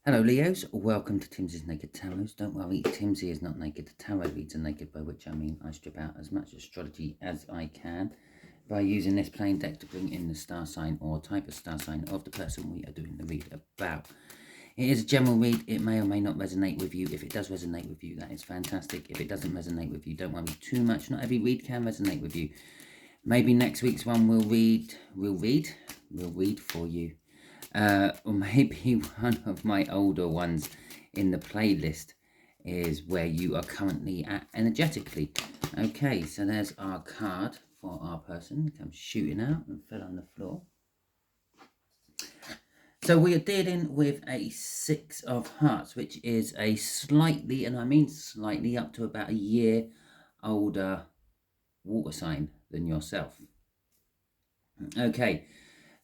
Hello Leos, welcome to Timsy's Naked Tarot. Don't worry, Timsy is not naked. The tarot reads are naked, by which I mean I strip out as much astrology as I can by using this plain deck to bring in the star sign or type of star sign of the person we are doing the read about. It is a general read. It may or may not resonate with you. If it does resonate with you, that is fantastic. If it doesn't resonate with you, don't worry too much. Not every read can resonate with you. Maybe next week's one we'll read for you. Or maybe one of my older ones in the playlist is where you are currently at energetically. Okay, so there's our card for our person. It comes shooting out and fell on the floor. So we are dealing with a 6 of Hearts, which is a slightly, and I mean slightly, up to about a year older water sign than yourself. Okay.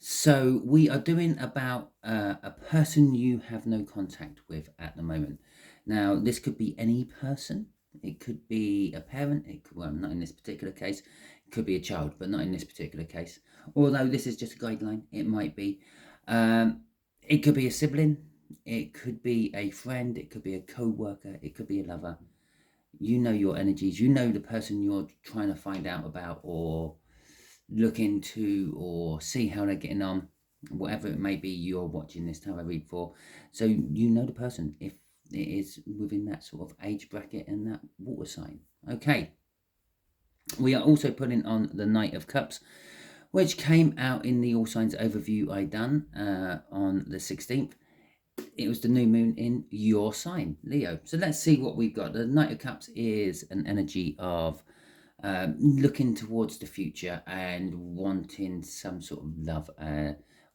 So we are doing about a person you have no contact with at the moment. Now, this could be any person. It could be a parent. It could, well, not in this particular case. It could be a child, but not in this particular case. Although this is just a guideline, it might be. It could be a sibling. It could be a friend. It could be a co-worker. It could be a lover. You know your energies. You know the person you're trying to find out about or look into or see how they're getting on, whatever it may be you're watching this tarot read for. So you know the person if it is within that sort of age bracket and that water sign. Okay, we are also putting on the Knight of Cups, which came out in the All Signs overview I done on the 16th. It was the new moon in your sign, Leo. So let's see what we've got. The Knight of Cups is an energy of looking towards the future and wanting some sort of love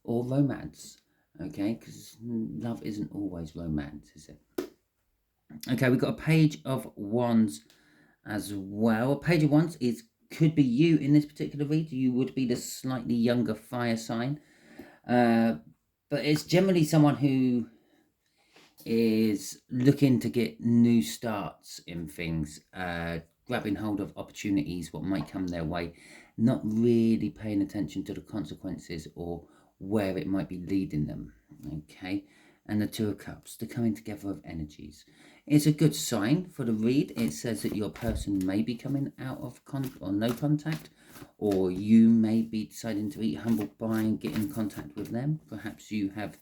or romance. Okay, because love isn't always romance, is it? Okay, we've got a Page of Wands as well. A Page of Wands could be you in this particular read. You would be the slightly younger fire sign, but it's generally someone who is looking to get new starts in things, grabbing hold of opportunities, what might come their way, not really paying attention to the consequences or where it might be leading them. Okay, and the Two of Cups, the coming together of energies. It's a good sign for the read. It says that your person may be coming out of or no contact, or you may be deciding to eat humble pie and get in contact with them. Perhaps you have,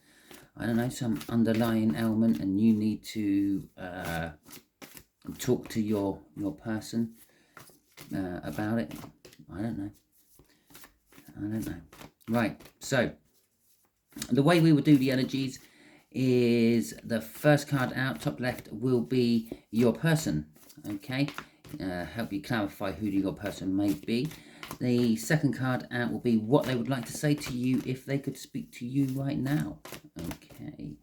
I don't know, some underlying ailment and you need to talk to your person about it. I don't know. Right, so the way we will do the energies is the first card out, top left, will be your person. Okay, help you clarify who your person may be. The second card out will be what they would like to say to you if they could speak to you right now. Okay,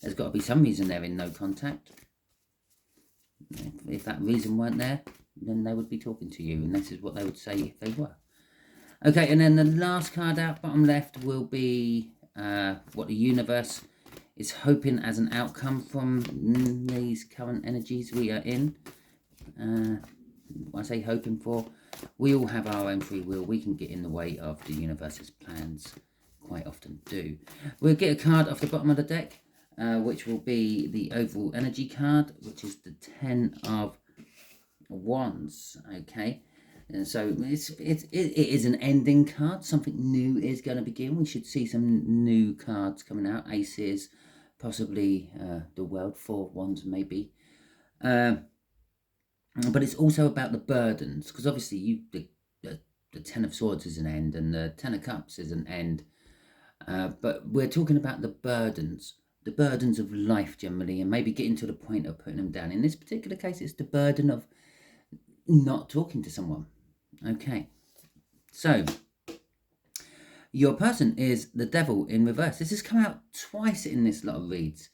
there's got to be some reason they're in no contact. If that reason weren't there, then they would be talking to you, and this is what they would say if they were. Okay, and then the last card out, bottom left, will be what the universe is hoping as an outcome from these current energies we are in. When I say hoping for, we all have our own free will. We can get in the way of the universe's plans, quite often do. We'll get a card off the bottom of the deck, which will be the overall energy card, which is the 10 of Wands. Okay, and so it is an ending card. Something new is going to begin. We should see some new cards coming out. Aces, possibly the World, 4 of Wands maybe. But it's also about the burdens, because obviously the 10 of Swords is an end and the 10 of Cups is an end. But we're talking about the burdens of life generally, and maybe getting to the point of putting them down. In this particular case, it's the burden of not talking to someone. Okay, so your person is the Devil in reverse. This has come out twice in this lot of reads.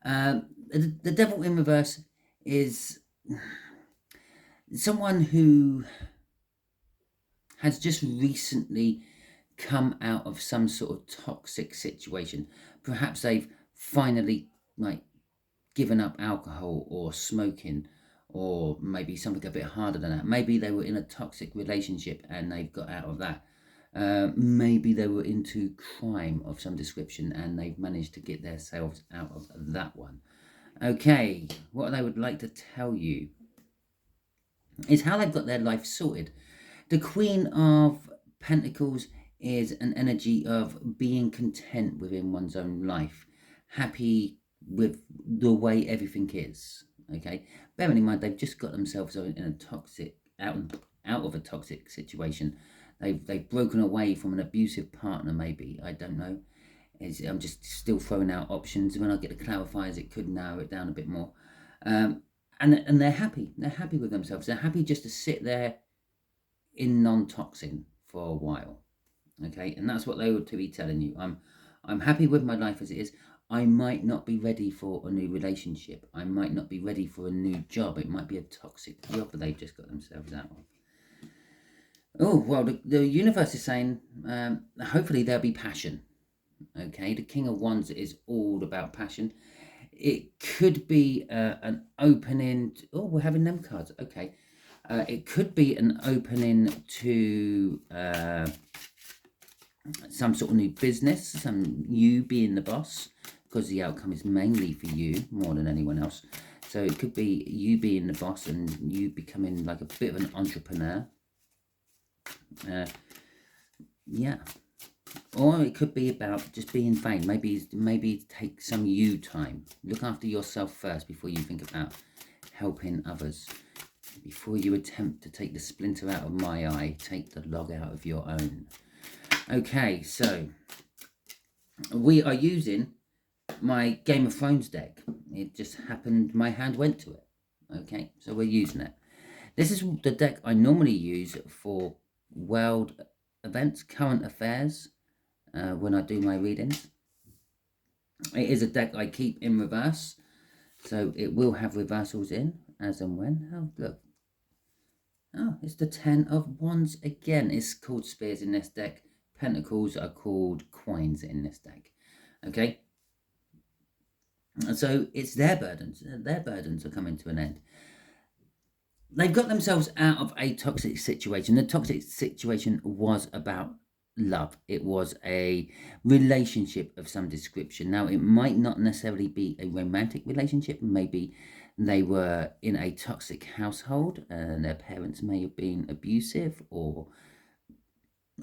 The Devil in reverse is someone who has just recently come out of some sort of toxic situation. Perhaps they've finally given up alcohol or smoking, or maybe something a bit harder than that. Maybe they were in a toxic relationship and they've got out of that. Maybe they were into crime of some description and they've managed to get themselves out of that one. Okay, what I would like to tell you is how they've got their life sorted. The Queen of Pentacles is an energy of being content within one's own life, happy with the way everything is. Okay, bearing in mind they've just got themselves in a toxic out of a toxic situation. They've broken away from an abusive partner. Maybe, I don't know. I'm just still throwing out options. When I get the clarifiers, it could narrow it down a bit more. And they're happy. They're happy with themselves. They're happy just to sit there in non-toxin for a while. Okay, and that's what they would be telling you. I'm happy with my life as it is. I might not be ready for a new relationship. I might not be ready for a new job. It might be a toxic job that they've just got themselves out of. Oh, well, the universe is saying hopefully there'll be passion. Okay, the King of Wands is all about passion. It could be an opening. Oh, we're having them cards. Okay. It could be an opening to some sort of new business, you being the boss, because the outcome is mainly for you more than anyone else. So it could be you being the boss and you becoming like a bit of an entrepreneur. Yeah. Or it could be about just being vain. Maybe take some you time. Look after yourself first before you think about helping others. Before you attempt to take the splinter out of my eye, take the log out of your own. Okay, so we are using my Game of Thrones deck. It just happened, my hand went to it. Okay, so we're using it. This is the deck I normally use for world events, current affairs, when I do my readings. It is a deck I keep in reverse, so it will have reversals in as and when. Oh, look. Oh, it's the 10 of Wands again. It's called Spears in this deck. Pentacles are called Coins in this deck. Okay? And so it's their burdens. Their burdens are coming to an end. They've got themselves out of a toxic situation. The toxic situation was about love. It was a relationship of some description. Now, it might not necessarily be a romantic relationship. Maybe they were in a toxic household and their parents may have been abusive, or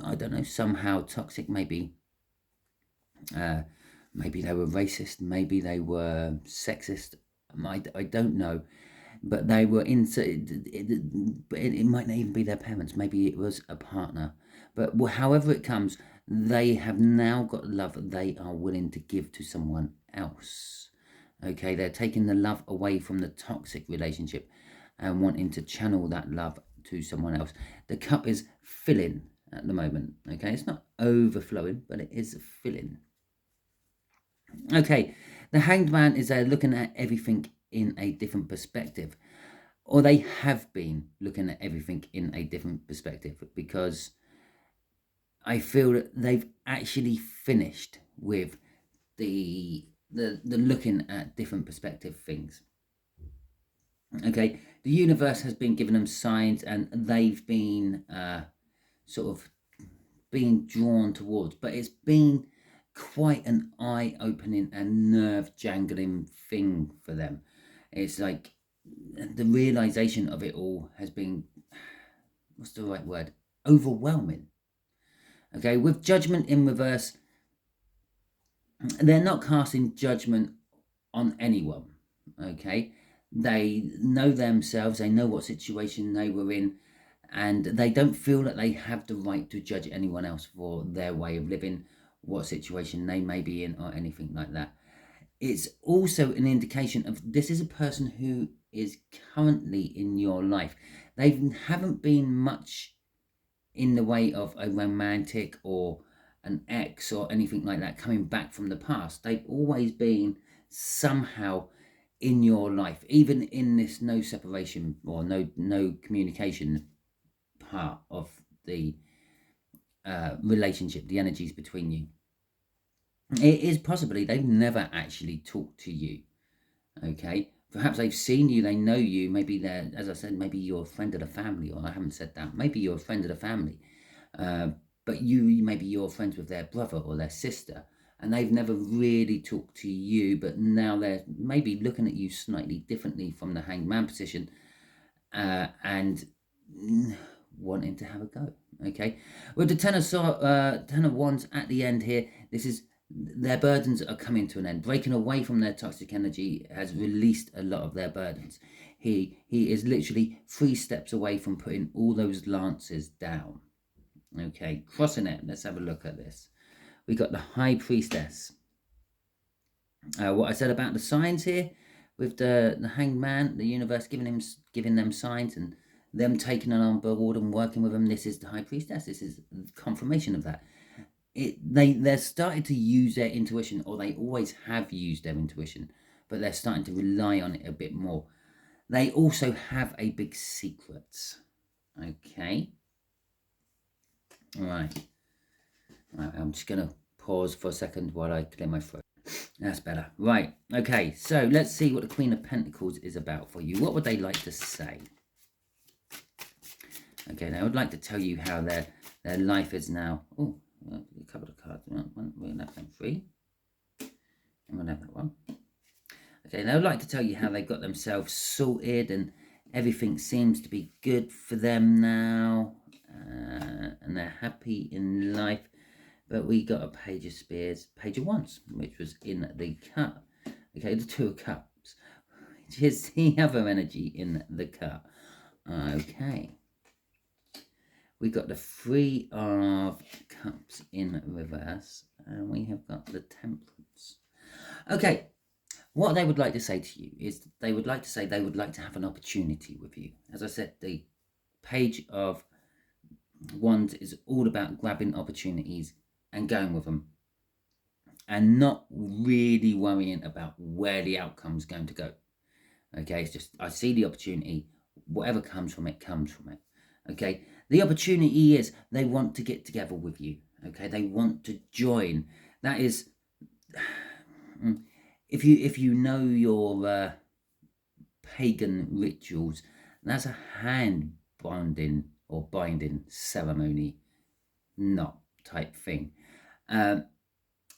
I don't know, somehow toxic. Maybe maybe they were racist, maybe they were sexist. I don't know, but they were it might not even be their parents. Maybe it was a partner, but however it comes, they have now got love they are willing to give to someone else. Okay, they're taking the love away from the toxic relationship and wanting to channel that love to someone else. The cup is filling at the moment. Okay, it's not overflowing, but it is filling. Okay, the Hanged Man is there looking at everything in a different perspective, or they have been looking at everything in a different perspective, because I feel that they've actually finished with the looking at different perspective things. Okay, the universe has been giving them signs and they've been sort of being drawn towards, but it's been quite an eye-opening and nerve-jangling thing for them. It's like the realization of it all has been, what's the right word, overwhelming. Okay, with Judgment in reverse, they're not casting judgment on anyone. Okay, they know themselves, they know what situation they were in, and they don't feel that they have the right to judge anyone else for their way of living, what situation they may be in, or anything like that. It's also an indication of this is a person who is currently in your life. They haven't been much in the way of a romantic or an ex or anything like that coming back from the past. They've always been somehow in your life, even in this no separation or no communication part of the relationship, the energies between you. It is possibly they've never actually talked to you. Okay, perhaps they've seen you, they know you, maybe they're, as I said, maybe you're a friend of the family, or I haven't said that, maybe you're a friend of the family, but but maybe you're friends with their brother or their sister, and they've never really talked to you, but now they're maybe looking at you slightly differently from the Hanged Man position, and wanting to have a go. Okay, with the Ten of Wands at the end here, this is their burdens are coming to an end. Breaking away from their toxic energy has released a lot of their burdens. He is literally 3 steps away from putting all those lances down. Okay, crossing it. Let's have a look at this. We got the High Priestess. What I said about the signs here, with the Hanged Man, the universe giving them signs and them taking it on board and working with them. This is the High Priestess. This is confirmation of that. They're starting to use their intuition, or they always have used their intuition, but they're starting to rely on it a bit more. They also have a big secret. Okay. All right. I'm just going to pause for a second while I clear my throat. That's better. Right. Okay. So let's see what the Queen of Pentacles is about for you. What would they like to say? Okay. They would like to tell you how their life is now. Oh, a couple of cards. We're going to have them 3. I'm going to have that one. Okay. They would like to tell you how they got themselves sorted and everything seems to be good for them now. And they're happy in life. But we got a Page of Spears, Page of Wands, which was in the cup. Okay, the 2 of Cups, which is the other energy in the cup. Okay. We got the 3 of Cups in reverse. And we have got the Temperance. Okay. What they would like to say to you is they would like to have an opportunity with you. As I said, the Page of Wands is all about grabbing opportunities and going with them and not really worrying about where the outcome's going to go. Okay, it's just I see the opportunity, whatever comes from it. Okay, the opportunity is they want to get together with you. Okay, they want to join. That is, if you know your pagan rituals, that's a hand binding or binding ceremony knot type thing.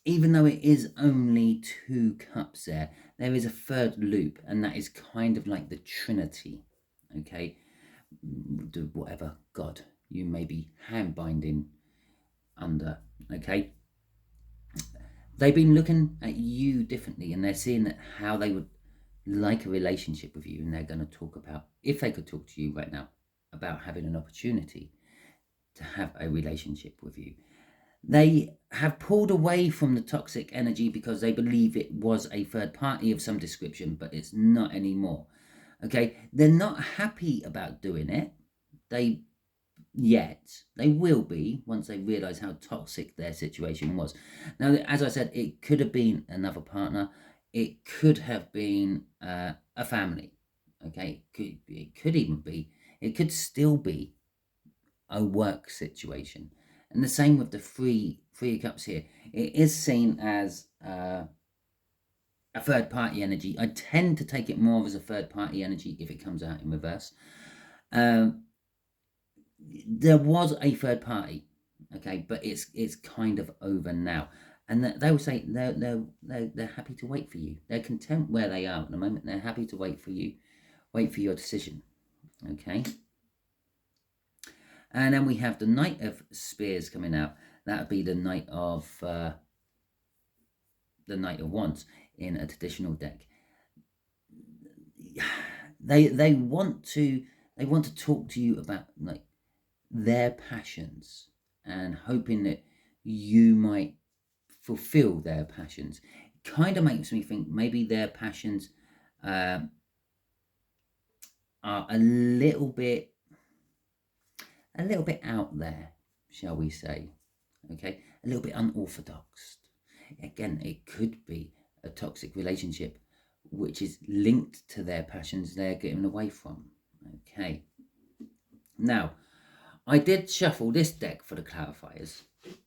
Even though it is only 2 cups there is a 3rd loop, and that is kind of like the Trinity. Okay, whatever god you may be hand binding under. Okay, they've been looking at you differently, and they're seeing that how they would like a relationship with you, and they're going to talk about, if they could talk to you right now, about having an opportunity to have a relationship with you. They have pulled away from the toxic energy because they believe it was a 3rd party of some description, but it's not anymore. Okay, they're not happy about doing it. They will be once they realize how toxic their situation was. Now, as I said, it could have been another partner. It could have been a family. Okay, it could even be. It could still be a work situation. And the same with the 3 of Cups here. It is seen as a 3rd party energy. I tend to take it more as a 3rd party energy if it comes out in reverse. There was a 3rd party, okay, but it's kind of over now. And they will say they're happy to wait for you. They're content where they are at the moment. They're happy to wait for you, wait for your decision, okay. And then we have the Knight of Spears coming out. That would be the Knight of Wands in a traditional deck. They want to talk to you about like their passions and hoping that you might fulfill their passions. It kind of makes me think maybe their passions are a little bit out there, shall we say. Okay, a little bit unorthodox. Again, it could be a toxic relationship which is linked to their passions they're getting away from. Okay, now I did shuffle this deck for the clarifiers,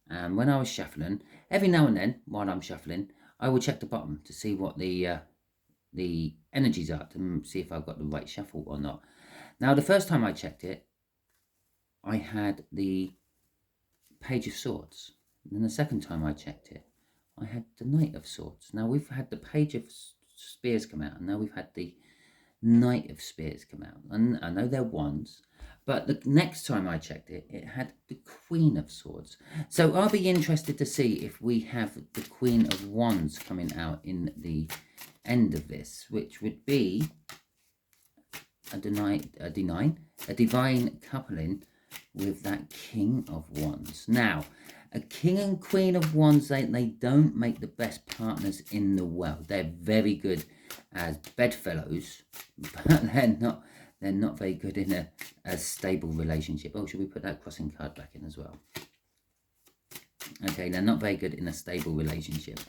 and when I was shuffling, every now and then while I'm shuffling, I will check the bottom to see what the energies are, to see if I've got the right shuffle or not. Now, the first time I checked it, I had the Page of Swords. And then the second time I checked it, I had the Knight of Swords. Now we've had the Page of Spears come out, and now we've had the Knight of Spears come out. And I know they're wands, but the next time I checked it, it had the Queen of Swords. So I'll be interested to see if we have the Queen of Wands coming out in the end of this, which would be a divine coupling with that King of Wands. Now, a King and Queen of Wands, they don't make the best partners in the world. They're very good as bedfellows, but they're not very good in a stable relationship. Oh, should we put that crossing card back in as well? Okay, they're not very good in a stable relationship.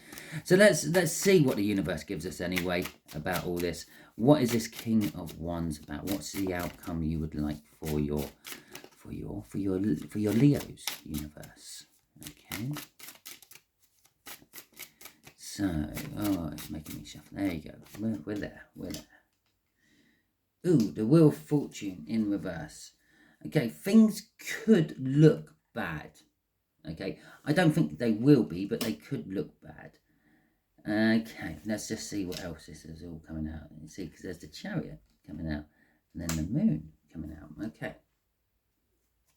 So let's see what the universe gives us anyway about all this. What is this King of Wands about? What's the outcome you would like for your Leo's universe? Okay. So, oh, it's making me shuffle. There you go. We're there. Ooh, the Wheel of Fortune in reverse. Okay, things could look bad. Okay, I don't think they will be, but they could look bad. Okay, let's just see what else this is all coming out. You see, because there's the Chariot coming out, and then the Moon coming out. Okay.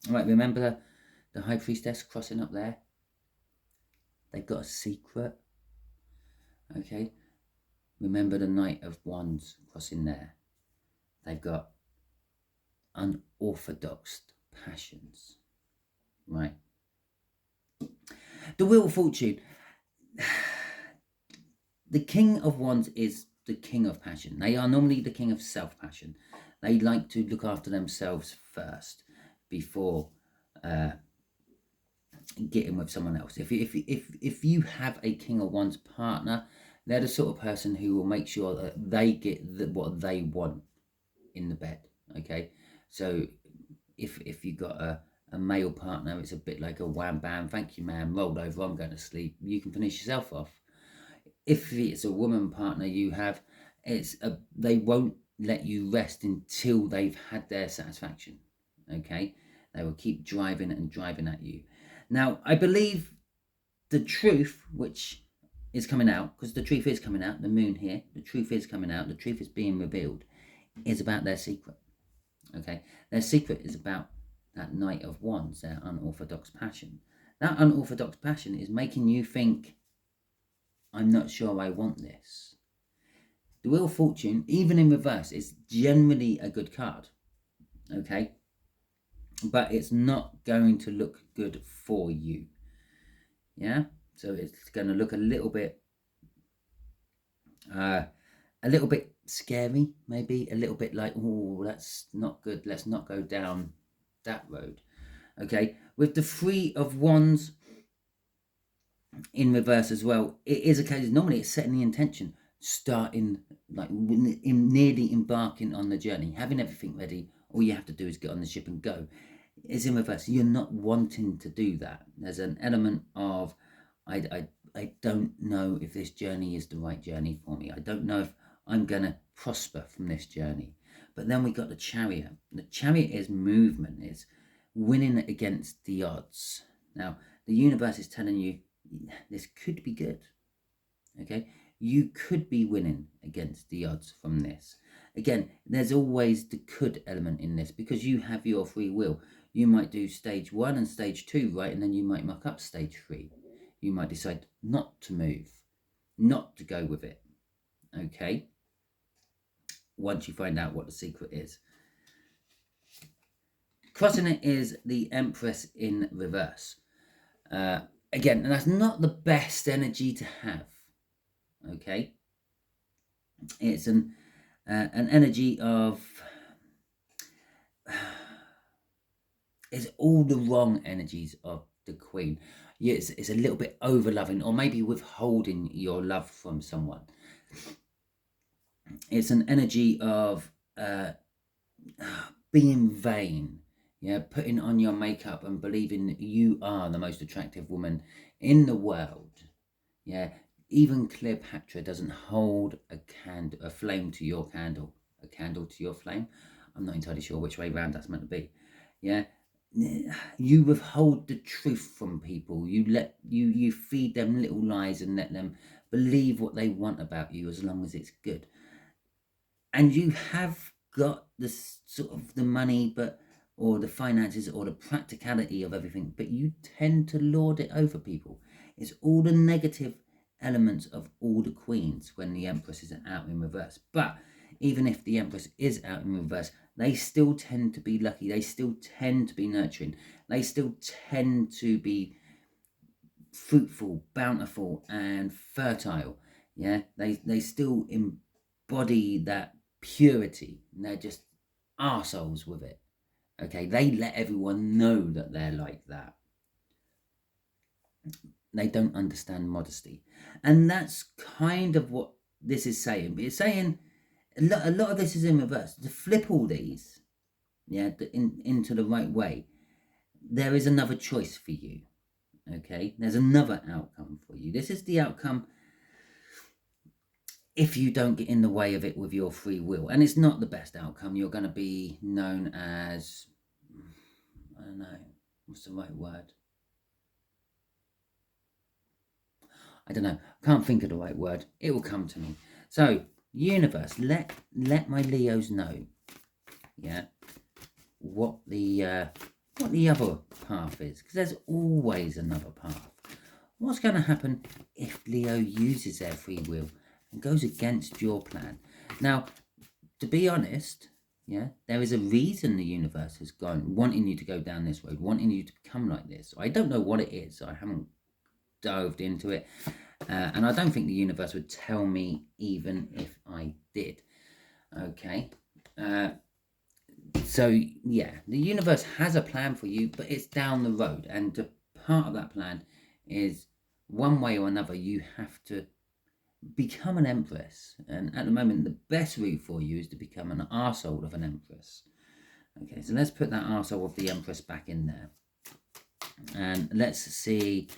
All right, remember the High Priestess crossing up there? They've got a secret. Okay. Remember the Knight of Wands crossing there? They've got unorthodox passions. Right. The Wheel of Fortune. The King of Wands is the king of passion. They are normally the king of self-passion. They like to look after themselves first before getting with someone else. If you have a King of Wands partner, they're the sort of person who will make sure that they get what they want in the bed. Okay, so if you got a male partner, it's a bit like a wham bam, thank you ma'am, rolled over, I'm going to sleep, you can finish yourself off. If it's a woman partner you have, they won't let you rest until they've had their satisfaction. Okay, they will keep driving and driving at you. Now, I believe the truth, which is coming out, because the truth is coming out, the Moon here, the truth is coming out, the truth is being revealed, is about their secret. Okay, their secret is about that Knight of Wands, their unorthodox passion. That unorthodox passion is making you think, I'm not sure I want this. The Wheel of Fortune, even in reverse, is generally a good card. Okay, but it's not going to look good for you. Yeah, so it's going to look a little bit scary, maybe a little bit like, oh, that's not good, let's not go down that road. Okay, with the Three of Wands in reverse as well, it is a case, normally it's setting the intention, starting, like nearly embarking on the journey, having everything ready. All you have to do is get on the ship and go. It's in reverse. You're not wanting to do that. There's an element of, I don't know if this journey is the right journey for me. I don't know if I'm going to prosper from this journey. But then we got the Chariot. The Chariot is movement. It's winning against the odds. Now, the universe is telling you, this could be good. Okay? You could be winning against the odds from this. Again, there's always the could element in this, because you have your free will. You might do stage 1 and stage 2, right? And then you might muck up stage 3. You might decide not to move, not to go with it. Okay? Once you find out what the secret is. Crossing it is the Empress in reverse. Again, and that's not the best energy to have. Okay? It's an energy of... it's all the wrong energies of the Queen. Yeah, it's a little bit over-loving, or maybe withholding your love from someone. It's an energy of being vain. Yeah, putting on your makeup and believing that you are the most attractive woman in the world. Yeah, even Cleopatra doesn't hold a flame to your candle, a candle to your flame. I'm not entirely sure which way round that's meant to be. Yeah, you withhold the truth from people. You feed them little lies and let them believe what they want about you as long as it's good. And you have got the sort of the money, or the finances or the practicality of everything, but you tend to lord it over people. It's all the negative elements of all the queens when the Empress is out in reverse. But even if the Empress is out in reverse, they still tend to be lucky. They still tend to be nurturing. They still tend to be fruitful, bountiful, and fertile. Yeah, they still embody that purity. And they're just arseholes with it. Okay, they let everyone know that they're like that. They don't understand modesty. And that's kind of what this is saying. But it's saying a lot of this is in reverse. To flip all these, yeah, into the right way, there is another choice for you. Okay, there's another outcome for you. This is the outcome if you don't get in the way of it with your free will. And it's not the best outcome. You're going to be known as, I don't know, what's the right word? I don't know. Can't think of the right word. It will come to me. So, universe, let my Leos know, yeah, what the other path is, because there's always another path. What's going to happen if Leo uses their free will and goes against your plan? Now, to be honest, yeah, there is a reason the universe has gone wanting you to go down this road, wanting you to become like this. I don't know what it is. I haven't dived into it, and I don't think the universe would tell me even if I did. Okay, so yeah, the universe has a plan for you, but it's down the road, and part of that plan is one way or another you have to become an empress. And at the moment, the best route for you is to become an arsehole of an empress. Okay, so let's put that arsehole of the empress back in there, and let's see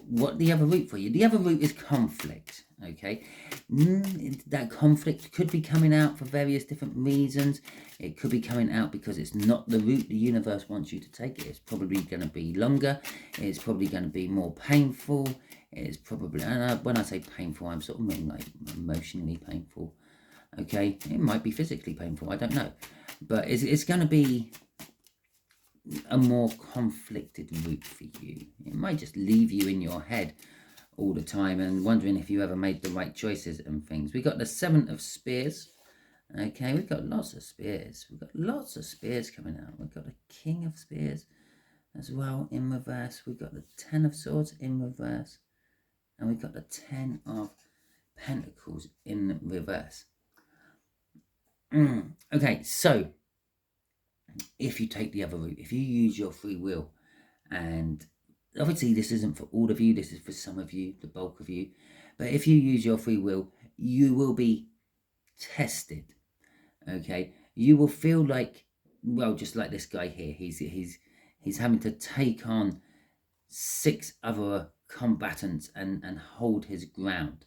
what the other route for you. The other route is conflict. Okay, that conflict could be coming out for various different reasons. It could be coming out because it's not the route the universe wants you to take. It's probably going to be longer. It's probably going to be more painful. It's probably, and when I say painful, I'm sort of meaning like emotionally painful. Okay, it might be physically painful. I don't know, but it's going to be a more conflicted route for you. It might just leave you in your head all the time and wondering if you ever made the right choices and things. We got the 7 of Spears. Okay, we've got lots of Spears. We've got lots of Spears coming out. We've got the King of Spears as well in reverse. We've got the 10 of Swords in reverse. And we've got the 10 of Pentacles in reverse. Okay, so if you take the other route, if you use your free will, and obviously this isn't for all of you, this is for some of you, the bulk of you, but if you use your free will, you will be tested. Okay, you will feel like, well, just like this guy here, he's having to take on 6 other combatants and hold his ground.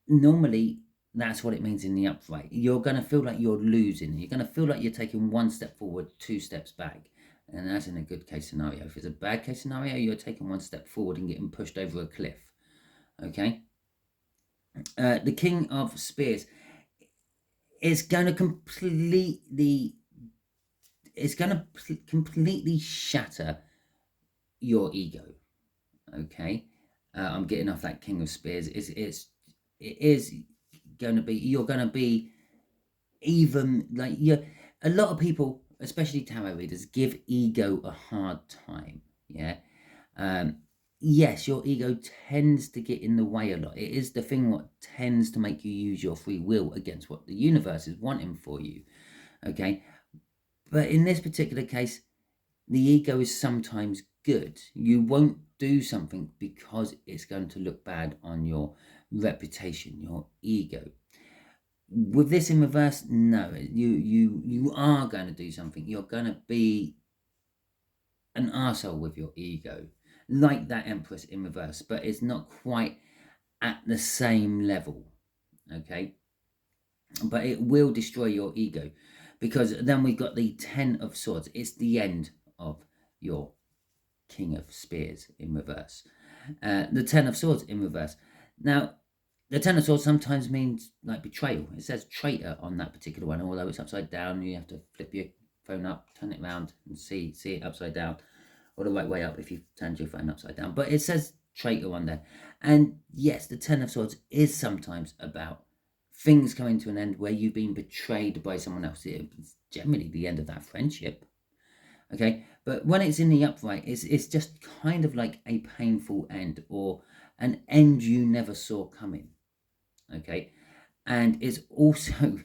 Normally that's what it means in the upright. You're going to feel like you're losing. You're going to feel like you're taking 1 step forward, 2 steps back. And that's in a good case scenario. If it's a bad case scenario, you're taking 1 step forward and getting pushed over a cliff. Okay? The King of Spears is going to completely shatter your ego. Okay? I'm getting off that King of Spears. It is going to be, you're going to be even like, a lot of people, especially tarot readers, give ego a hard time. Yeah. Yes, your ego tends to get in the way a lot. It is the thing what tends to make you use your free will against what the universe is wanting for you. Okay. But in this particular case, the ego is sometimes good. You won't do something because it's going to look bad on your reputation, your ego. With this in reverse, no, you are going to do something. You're going to be an arsehole with your ego, like that Empress in reverse, but it's not quite at the same level. Okay, but it will destroy your ego. because then we've got the Ten of Swords. It's the end of your King of Spears in reverse. The Ten of Swords in reverse. Now, the Ten of Swords sometimes means like betrayal. It says traitor on that particular one, although it's upside down. You have to flip your phone up, turn it around, and see it upside down, or the right way up if you've turned your phone upside down. But it says traitor on there. And yes, the Ten of Swords is sometimes about things coming to an end where you've been betrayed by someone else. It's generally the end of that friendship. Okay, but when it's in the upright, it's just kind of like a painful end, or an end you never saw coming. Okay, and it's also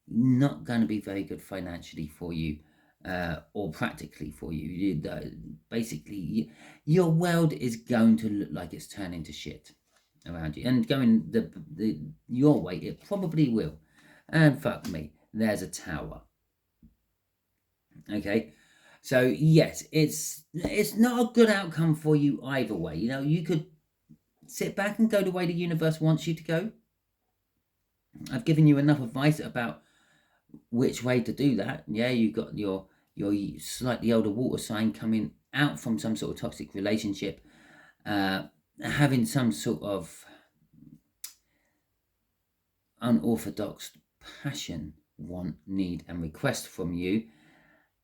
not going to be very good financially for you, or practically for you. Basically, your world is going to look like it's turning to shit around you, and going your way. It probably will. And fuck me, there's a tower. Okay. So yes, it's not a good outcome for you either way. You know, you could sit back and go the way the universe wants you to go. I've given you enough advice about which way to do that. Yeah, you've got your slightly older water sign coming out from some sort of toxic relationship, having some sort of unorthodox passion, want, need, and request from you,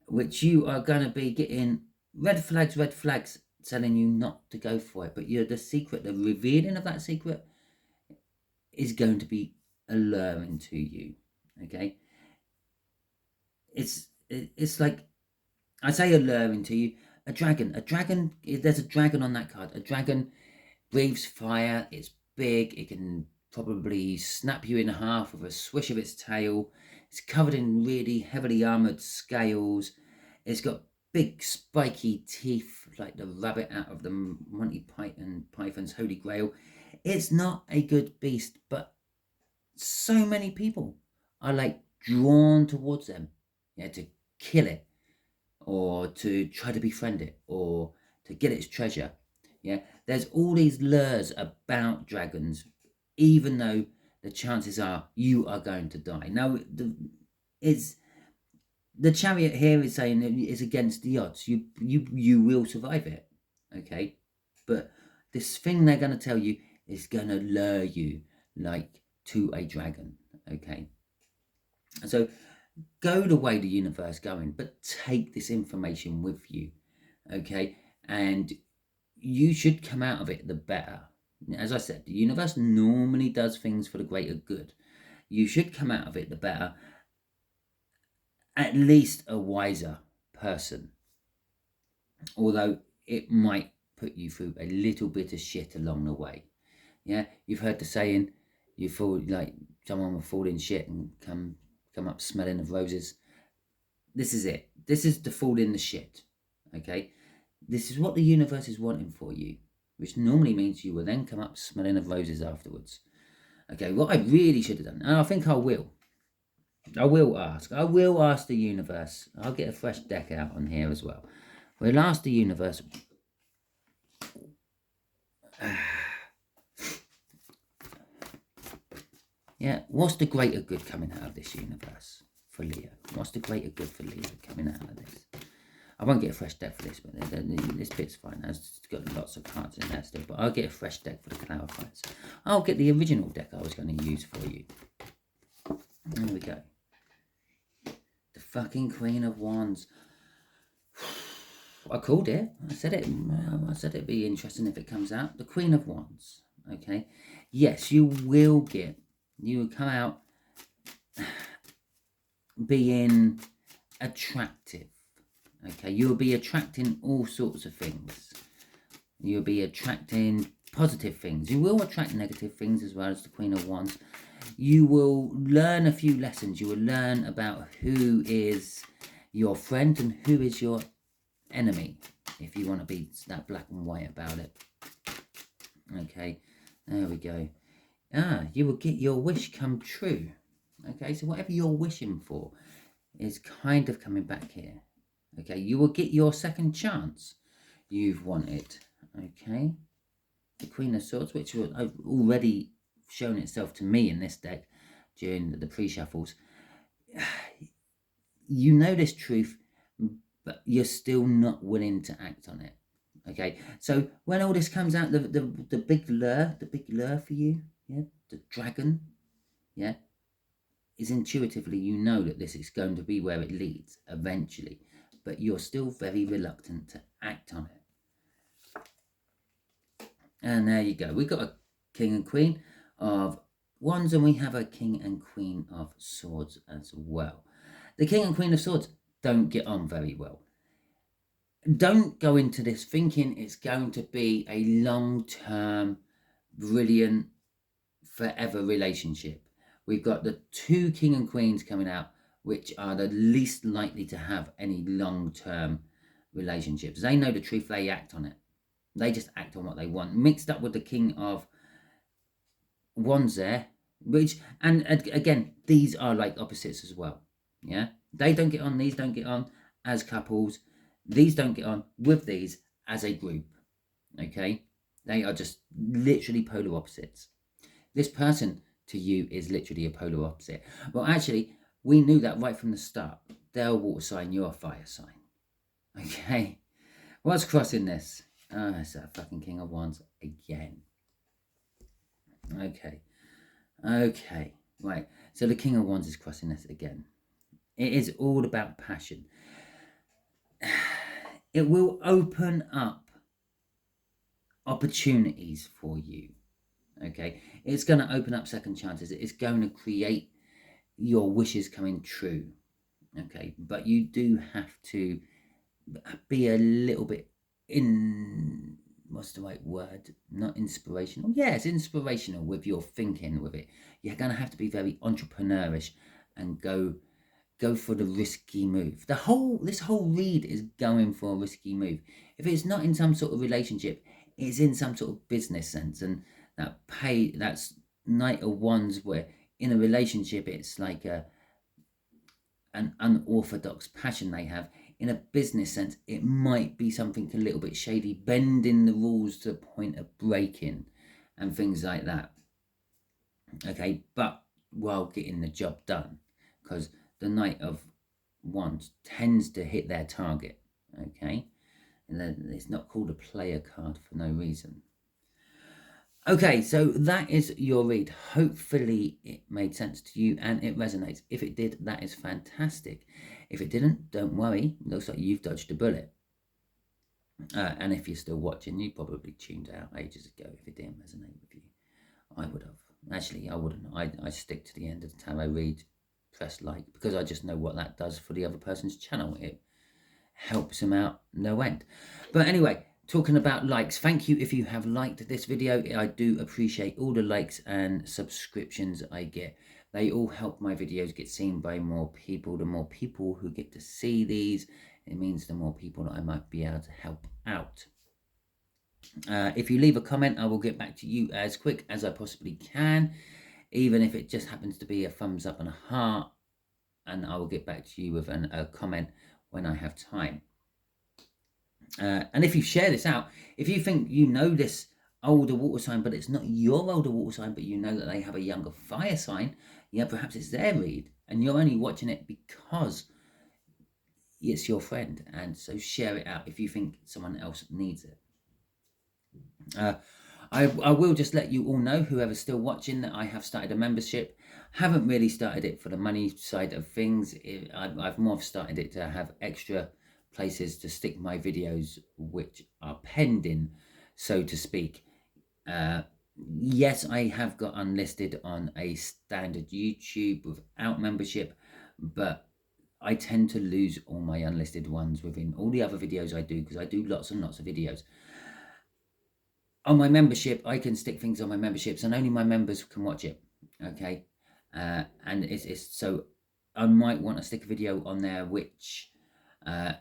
which you are going to be getting red flags telling you not to go for it. But the secret, the revealing of that secret is going to be alluring to you. Okay, it's like, I say alluring to you. A dragon. There's a dragon on that card. A dragon breathes fire. It's big. It can probably snap you in half with a swish of its tail. It's covered in really heavily armored scales. It's got big spiky teeth like the rabbit out of the Monty Python's Holy Grail. It's not a good beast, but so many people are like drawn towards them, yeah, to kill it, or to try to befriend it, or to get its treasure. Yeah, there's all these lures about dragons, even though the chances are you are going to die. Now, the Chariot here is saying it's against the odds. You will survive it, okay? But this thing they're going to tell you is going to lure you like to a dragon, okay? So go the way the universe going, but take this information with you, okay? And you should come out of it the better. As I said, the universe normally does things for the greater good. You should come out of it the better, at least a wiser person. Although it might put you through a little bit of shit along the way. Yeah, you've heard the saying, you fall like someone will fall in shit and come up smelling of roses. This is it. This is to fall in the shit. Okay, this is what the universe is wanting for you, which normally means you will then come up smelling of roses afterwards. Okay, what I really should have done, and I think I will ask the universe. I'll get a fresh deck out on here as well. We'll ask the universe, yeah, what's the greater good coming out of this universe for Leo? What's the greater good for Leo coming out of this? I won't get a fresh deck for this, but this bit's fine. It's got lots of cards in there still, but I'll get a fresh deck for the clarifiers. I'll get the original deck I was going to use for you. There we go. The fucking Queen of Wands. I called it. I said it'd be interesting if it comes out. The Queen of Wands. Okay. Yes, you will come out being attractive. Okay, you'll be attracting all sorts of things. You'll be attracting positive things. You will attract negative things as well as the Queen of Wands. You will learn a few lessons. You will learn about who is your friend and who is your enemy, if you want to be that black and white about it. Okay, there we go. You will get your wish come true. Okay, so whatever you're wishing for is kind of coming back here. Okay, you will get your second chance you've wanted. Okay, the Queen of Swords, which I've already shown itself to me in this deck during the pre-shuffles. you know this truth, but you're still not willing to act on it. Okay, so when all this comes out, the big lure for you, yeah, the dragon, yeah, is intuitively you know that this is going to be where it leads eventually, but you're still very reluctant to act on it. And there you go. We've got a king and queen of wands, and we have a king and queen of swords as well. The king and queen of swords don't get on very well. Don't go into this thinking it's going to be a long-term, brilliant, forever relationship. We've got the two king and queens coming out, which are the least likely to have any long-term relationships. They know the truth, they act on it. They just act on what they want. Mixed up with the king of wands there, which, and again, these are like opposites as well. Yeah, they don't get on, these don't get on as couples. These don't get on with these as a group. Okay, they are just literally polar opposites. This person to you is literally a polar opposite. Well, actually, we knew that right from the start. They're a water sign, you're a fire sign. Okay, what's crossing this? Oh, it's that fucking king of wands again. Okay, right. So the king of wands is crossing this again. It is all about passion. It will open up opportunities for you. Okay, it's going to open up second chances. It's going to create your wishes coming true. Okay, but you do have to be a little bit what's the right word? Not inspirational. Yes, inspirational with your thinking with it. You're going to have to be very entrepreneurish and go for the risky move. This whole read is going for a risky move. If it's not in some sort of relationship, it's in some sort of business sense. And that's Knight of Wands, where in a relationship it's like an unorthodox passion they have. In a business sense, it might be something a little bit shady, bending the rules to the point of breaking and things like that. Okay, but while getting the job done, because the Knight of Wands tends to hit their target. Okay, and it's not called a player card for no reason. Okay, so that is your read. Hopefully it made sense to you and it resonates. If it did, that is fantastic. If it didn't, don't worry. It looks like you've dodged a bullet. And if you're still watching, you probably tuned out ages ago if it didn't resonate with you. I would have. Actually, I wouldn't. I stick to the end of the tarot read, press like, because I just know what that does for the other person's channel. It helps them out no end. But anyway, talking about likes, thank you if you have liked this video. I do appreciate all the likes and subscriptions I get. They all help my videos get seen by more people. The more people who get to see these, it means the more people that I might be able to help out. If you leave a comment, I will get back to you as quick as I possibly can, even if it just happens to be a thumbs up and a heart, and I will get back to you with a comment when I have time. And if you share this out, if you think you know this older water sign, but it's not your older water sign, but you know that they have a younger fire sign, yeah, perhaps it's their read, and you're only watching it because it's your friend, and so share it out if you think someone else needs it. I will just let you all know, whoever's still watching, that I have started a membership. Haven't really started it for the money side of things. I've more started it to have extra places to stick my videos, which are pending, so to speak. Yes, I have got unlisted on a standard YouTube without membership, but I tend to lose all my unlisted ones within all the other videos I do, because I do lots and lots of videos. On my membership, I can stick things on my memberships, and only my members can watch it. Okay, and it's so I might want to stick a video on there which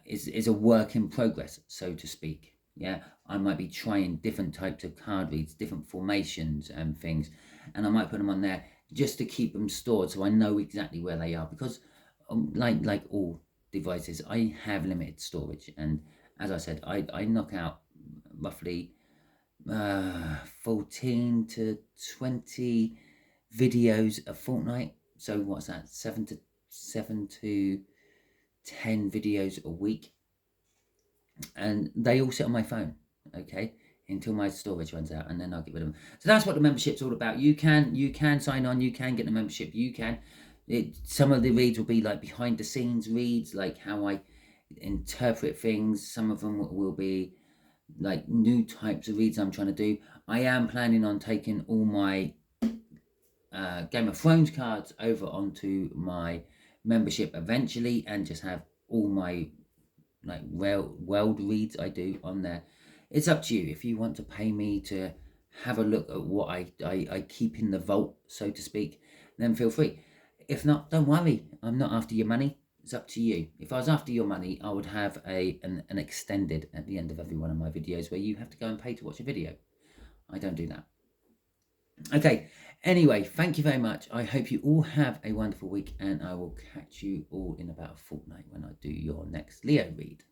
is a work in progress, so to speak. Yeah, I might be trying different types of card reads, different formations and things, and I might put them on there just to keep them stored so I know exactly where they are, because like all devices, I have limited storage, and as I said, I knock out roughly 14 to 20 videos a fortnight. So what's that? 7 to 10 videos a week, and they all sit on my phone, okay, until my storage runs out, and then I'll get rid of them. So that's what the membership's all about. You can sign on, you can get the membership, you can. Some of the reads will be like behind the scenes reads, like how I interpret things. Some of them will be like new types of reads I'm trying to do. I am planning on taking all my Game of Thrones cards over onto my membership eventually, and just have all my like world reads I do on there. It's up to you. If you want to pay me to have a look at what I keep in the vault, so to speak, then feel free. If not, don't worry. I'm not after your money. It's up to you. If I was after your money, I would have an extended at the end of every one of my videos where you have to go and pay to watch a video. I don't do that. Okay, anyway, thank you very much. I hope you all have a wonderful week, and I will catch you all in about a fortnight when I do your next Leo read.